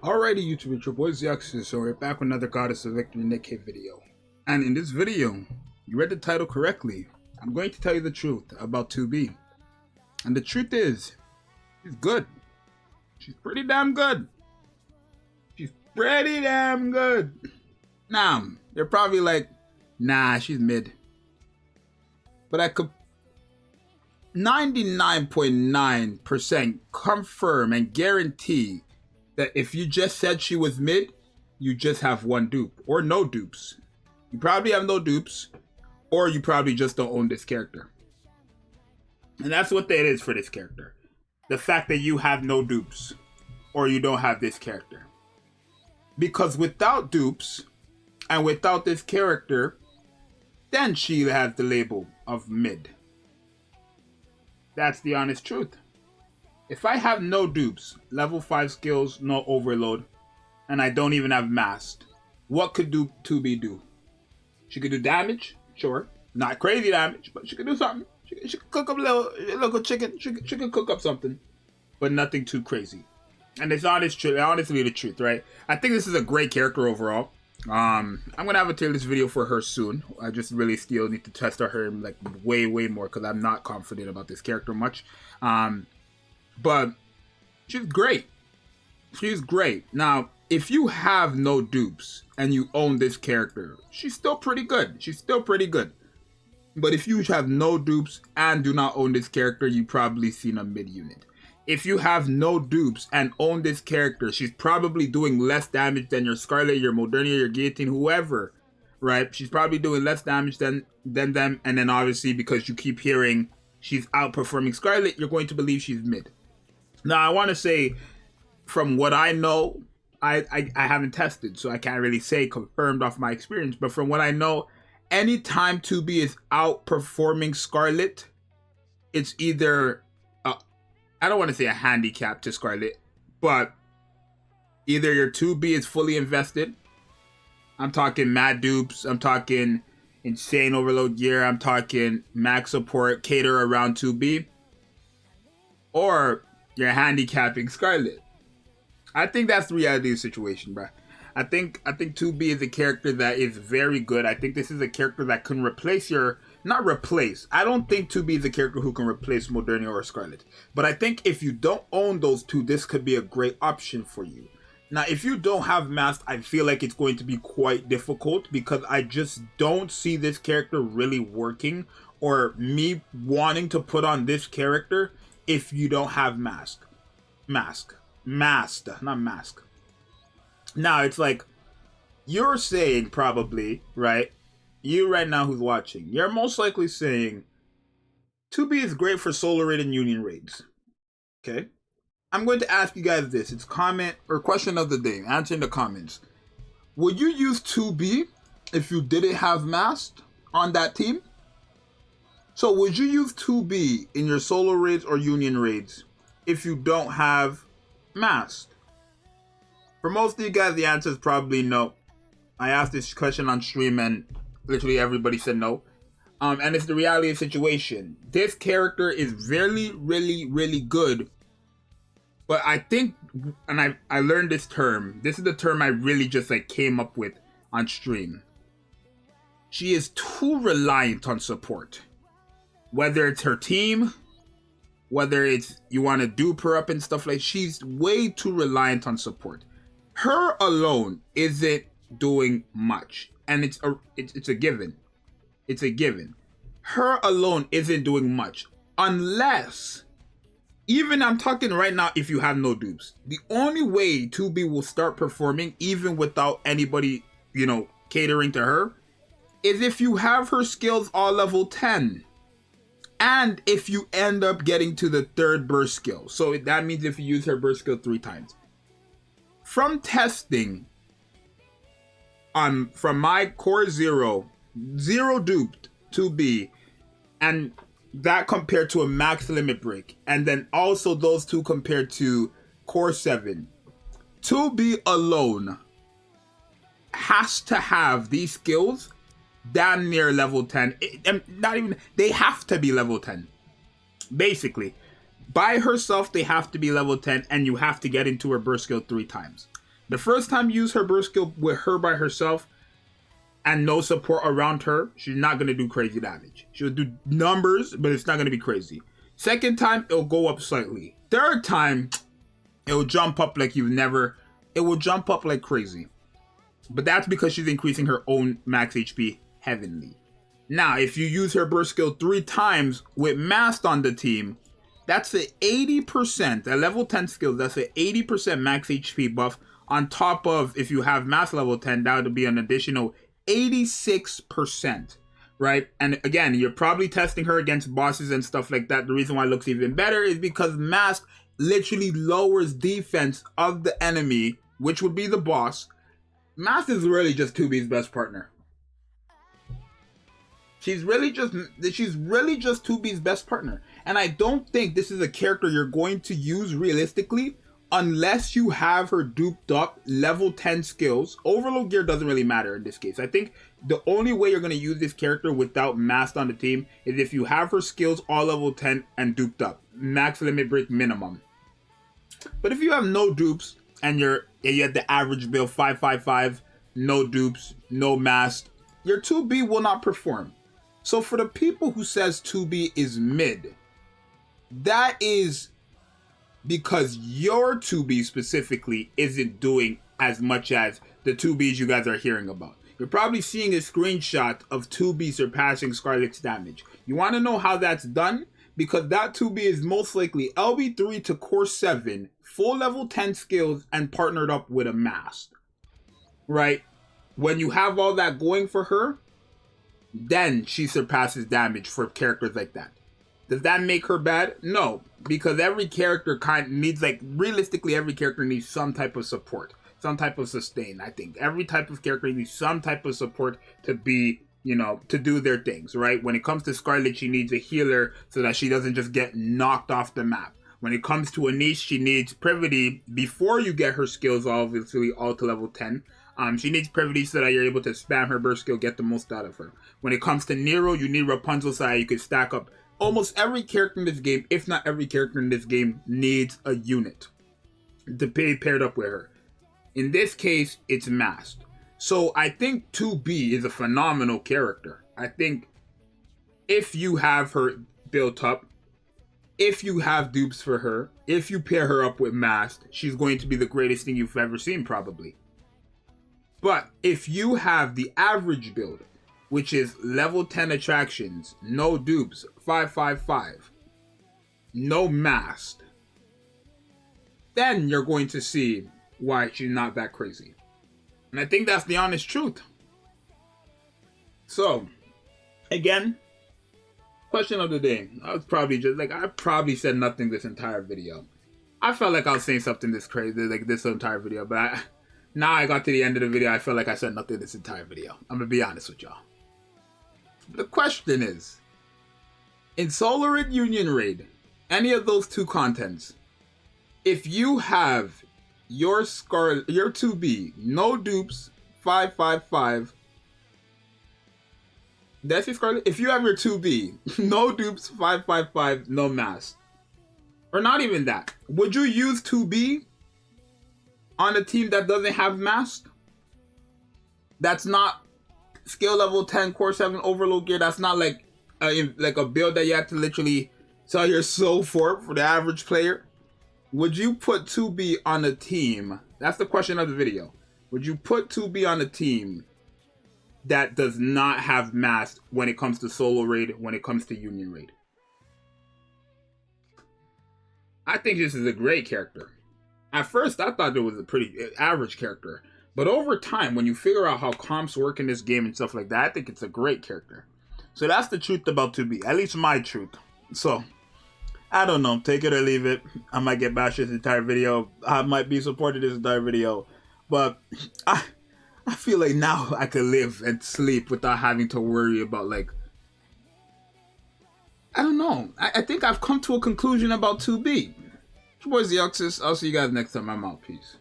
Alrighty YouTube, it's your boy Zxous, so we're back with another Goddess of Victory Nikke video. And in this video, you read the title correctly. I'm going to tell you the truth about 2B. And the truth is, she's good. She's pretty damn good. She's pretty damn good. Now, you're probably like, nah, she's mid. But I could 99.9% confirm and guarantee that if you just said she was mid, you just have one dupe or no dupes. You probably have no dupes, or you probably just don't own this character. And that's what that is for this character. The fact that you have no dupes or you don't have this character. Because without dupes and without this character, then she has the label of mid. That's the honest truth. If I have no dupes, level 5 skills, no overload, and I don't even have masked, what could 2B do? She could do damage, sure. Not crazy damage, but she could do something. She could cook up a little chicken. She could cook up something, but nothing too crazy. And it's honestly the truth, right? I think this is a great character overall. I'm gonna have a tier list video for her soon. I just really still need to test her like way more because I'm not confident about this character much. But she's great. She's great. Now, if you have no dupes and you own this character, she's still pretty good. She's still pretty good. But if you have no dupes and do not own this character, you've probably seen a mid unit. If you have no dupes and own this character, she's probably doing less damage than your Scarlet, your Modernia, your Guillotine, whoever, right? She's probably doing less damage than them. And then obviously, because you keep hearing she's outperforming Scarlet, you're going to believe she's mid. Now, I want to say, from what I know, I haven't tested, so I can't really say confirmed off my experience. But from what I know, anytime 2B is outperforming Scarlet, it's either, I don't want to say a handicap to Scarlet, but either your 2B is fully invested. I'm talking mad dupes. I'm talking insane overload gear. I'm talking max support, cater around 2B. Or you're handicapping Scarlet. I think that's the reality of the situation, bro. I think 2B is a character that is very good. I think this is a character that can replace not replace. I don't think 2B is a character who can replace Modernia or Scarlet. But I think if you don't own those two, this could be a great option for you. Now, if you don't have Masked, I feel like it's going to be quite difficult because I just don't see this character really working or me wanting to put on this character if you don't have Masked, not Mask. Now, it's like, you're saying probably, right? You right now who's watching, you're most likely saying 2B is great for solo raid and union raids. Okay? I'm going to ask you guys this. It's comment or question of the day. Answer in the comments. Would you use 2B if you didn't have Masked on that team? So would you use 2B in your solo raids or union raids if you don't have Masked? For most of you guys, the answer is probably no. I asked this question on stream and literally everybody said no. And it's the reality of the situation. This character is really good. But I think, and I learned this term. This is the term I really just like came up with on stream. She is too reliant on support. Whether it's her team, whether it's you want to dupe her up and stuff like, she's way too reliant on support. Her alone isn't doing much, and it's a given. It's a given. Her alone isn't doing much unless, even I'm talking right now, if you have no dupes, the only way 2B will start performing, even without anybody, catering to her, is if you have her skills all level 10. And if you end up getting to the 3rd burst skill. So that means if you use her burst skill 3 times. From testing, from my core 0 duped 2B, and that compared to a max limit break, and then also those two compared to core 7, 2B alone has to have these skills damn near level 10. Not even, they have to be level 10. Basically, by herself, they have to be level 10, and you have to get into her burst skill 3 times. The first time you use her burst skill with her by herself and no support around her, she's not going to do crazy damage. She'll do numbers, but it's not going to be crazy. Second time, it'll go up slightly. Third time, it'll jump up like you've never... It will jump up like crazy. But that's because she's increasing her own max HP heavenly. Now, if you use her burst skill 3 times with Mast on the team, that's an 80%, at level 10 skills, that's an 80% max HP buff. On top of, if you have Mast level 10, that would be an additional 86%, right? And again, you're probably testing her against bosses and stuff like that. The reason why it looks even better is because Mast literally lowers defense of the enemy, which would be the boss. Mast is really just 2B's best partner. She's really just 2B's best partner. And I don't think this is a character you're going to use realistically unless you have her duped up level 10 skills. Overload gear doesn't really matter in this case. I think the only way you're going to use this character without Mast on the team is if you have her skills all level 10 and duped up. Max limit break minimum. But if you have no dupes and you have the average build 555, no dupes, no Mast, your 2B will not perform. So for the people who says 2B is mid, that is because your 2B specifically isn't doing as much as the 2Bs you guys are hearing about. You're probably seeing a screenshot of 2B surpassing Scarlet's damage. You want to know how that's done? Because that 2B is most likely LB3 to Core 7, full level 10 skills, and partnered up with a Mast. Right? When you have all that going for her, then she surpasses damage for characters like that. Does that make her bad? No, because every character kind of needs, like, realistically, every character needs some type of support, some type of sustain. I think every type of character needs some type of support to be, you know, to do their things, right? When it comes to Scarlet, she needs a healer so that she doesn't just get knocked off the map. When it comes to Anish, she needs Privity before you get her skills, obviously, all to level 10. She needs Privity so that you're able to spam her burst skill, get the most out of her. When it comes to Nero, you need Rapunzel so that you can stack up. Almost every character in this game, if not every character in this game, needs a unit to be paired up with her. In this case, it's Mast. So I think 2B is a phenomenal character. I think if you have her built up, if you have dupes for her, if you pair her up with Mast, she's going to be the greatest thing you've ever seen, probably. But if you have the average build, which is level 10 attractions, no dupes, 555, no Mast, then you're going to see why she's not that crazy. And I think that's the honest truth. So, again, question of the day. I probably said nothing this entire video. I felt like I was saying something this crazy, like this entire video, but now I got to the end of the video, I feel like I said nothing this entire video. I'm gonna be honest with y'all. The question is, in Solar Raid Union Raid, any of those two contents, if you have your 2B, no dupes, 555, that's your Scarlet. If you have your 2B, no dupes, 555, no Mast, or not even that, would you use 2B on a team that doesn't have Mast? That's not skill level 10, core 7 overload gear. That's not like a build that you have to literally sell your soul for the average player. Would you put 2B on a team? That's the question of the video. Would you put 2B on a team that does not have Mast when it comes to solo raid, when it comes to union raid? I think this is a great character. At first, I thought it was a pretty average character. But over time, when you figure out how comps work in this game and stuff like that, I think it's a great character. So that's the truth about 2B. At least my truth. So, I don't know. Take it or leave it. I might get bashed this entire video. I might be supported this entire video. But I feel like now I can live and sleep without having to worry about, like, I don't know. I think I've come to a conclusion about 2B. It's your boy Zxous. I'll see you guys next time. I'm out. Peace.